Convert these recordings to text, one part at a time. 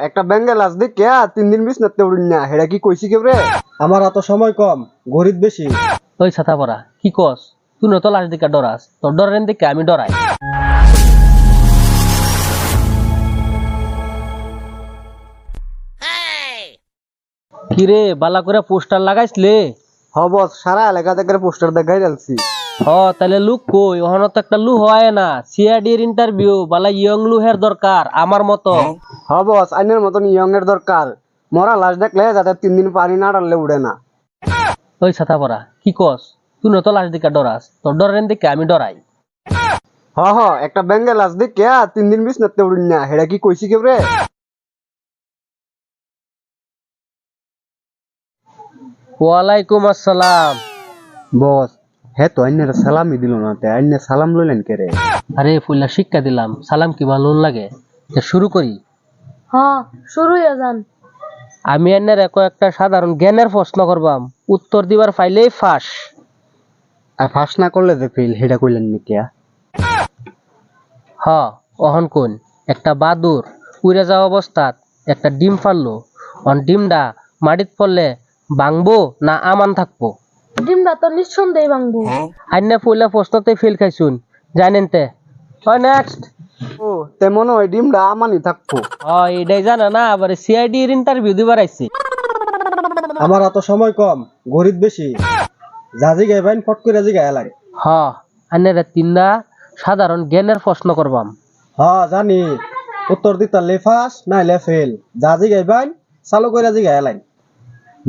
একটা বেঙ্গল লাশ দেখে 3 দিন বিছনাতে উড়িন না হেডা কি কইছি কেউ রে? আমার এত সময় কম, গরিব বেশি। ওই ছাতা পড়া কি কস? তুই তো লাশ দিকে ডরাস, তোর ডরেন দিকে আমি ডরাই। কিরে বালা করে পোস্টার লাগাইছলে? হ বস, সারা এলাকা থেকে পোস্টার দেখাই যাচ্ছি। তাহলে লুক কই? ওখানে তো একটা লু হয় না, সিআইডির ইন্টারভিউ, বালা ইয়ং লুহের দরকার আমার মতো। হ বস, আইনের মতন ইয়ং এর দরকার। মরা লাশ দেখলে যাতে 3 দিন পানি না ডাললে উড়ে না। ওই ছাতা পড়া কি কস? তুই তো লাশ দিকে ডরাস, তোর ডরেন দিকে আমি ডরাই। হ একটা বেঙ্গল লাশ দেখে 3 দিন বিছনাতে উড়িন না হেডা কি কইছি কেউ রে? ওয়ালাইকুম আসসালাম। বস, হে তো আইনের সালামই দিল না, তে আইনে সালাম লইলেন কে রে? আরে ফুল্লা শিক্ষা দিলাম, সালাম কি ভালো লাগে? শুরু করি। হ্যাঁ, শুরুই যান। আমি এনের একটা সাধারণ জ্ঞানের প্রশ্ন করবাম, উত্তর দিবার ফাইলেই ফাঁস। আর ফাঁস না করলে যে ফেল হেডা কইলেন নি কে? অহন কোন একটা বাদুর উড়ে যাওয়া অবস্থাত একটা ডিম ফাললো, ডিমটা মাটিত পড়লে ভাঙবো না আমান থাকবো? ডিমটা তো নিঃসন্দেহে ভাঙবো। আইনে ফুলা প্রশ্নতে ফেল খাইছুন, জানেন তে? নেক্সট। ও তেমন ওই ডিমটা আমানি থাকবো। এটাই জানা না, আবার সিআইডি এর ইন্টারভিউ দিবার আইছি। আমার এত সময় কম, গরিব বেশি। জাজি গাইবেন ফট করে জিগায় লাগে। আইনের তিনটা সাধারণ জ্ঞানের প্রশ্ন করবাম। জানি। উত্তর দিতা লেফাস নাইলে ফেল। জাজি গাইবেন চালু করে জিগায় লাগে।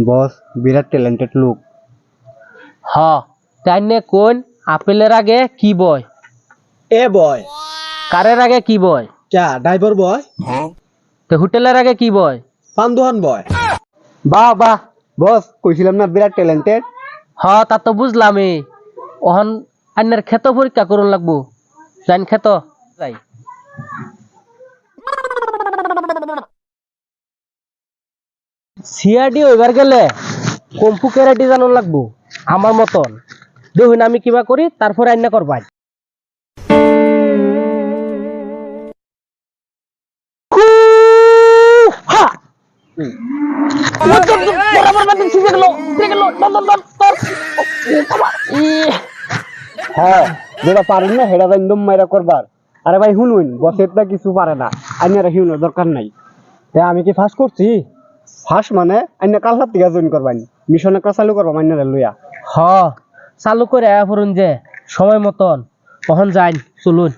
বস বিরাট ট্যালেন্টেড লোক। তাইনে কোন আপেলের আগে কি বয়? এ বয়। কারের আগে কি বয়? ক্যা ড্রাইভার বয়? তো হোটেলের আগে কি বয়? পান্দুহান বয়। বাহ বস, কইছিলাম না বিরাট ট্যালেন্টেড। তা তো বুঝলামই। ওহন আইনের ক্ষেত পরীক্ষা করুন লাগবো। জান ক্ষেত যাই। সিআরডি ওইবার গেলে কম্পুকেরাটি জানুন লাগবো আমার মতন। দেখুন আমি কিবা করি, তারপরে আইনা করবাই। হ্যাঁ, যেটা পারেন না হেডা একদম মাইরা করবার। আরে ভাই শুনুন, বসের তা কিছু পারে না, আইনারা শুনুন দরকার নাই। আমি কি ফাঁস করছি? ফার্স্ট মানে আইনা কালহার থেকে জয়েন করবেন, মিশন একটা চালু করবাম আইনারা লইয়া। চালু করে আয়া পড়ুন যে সময় মতন। কখন যাই চলুন।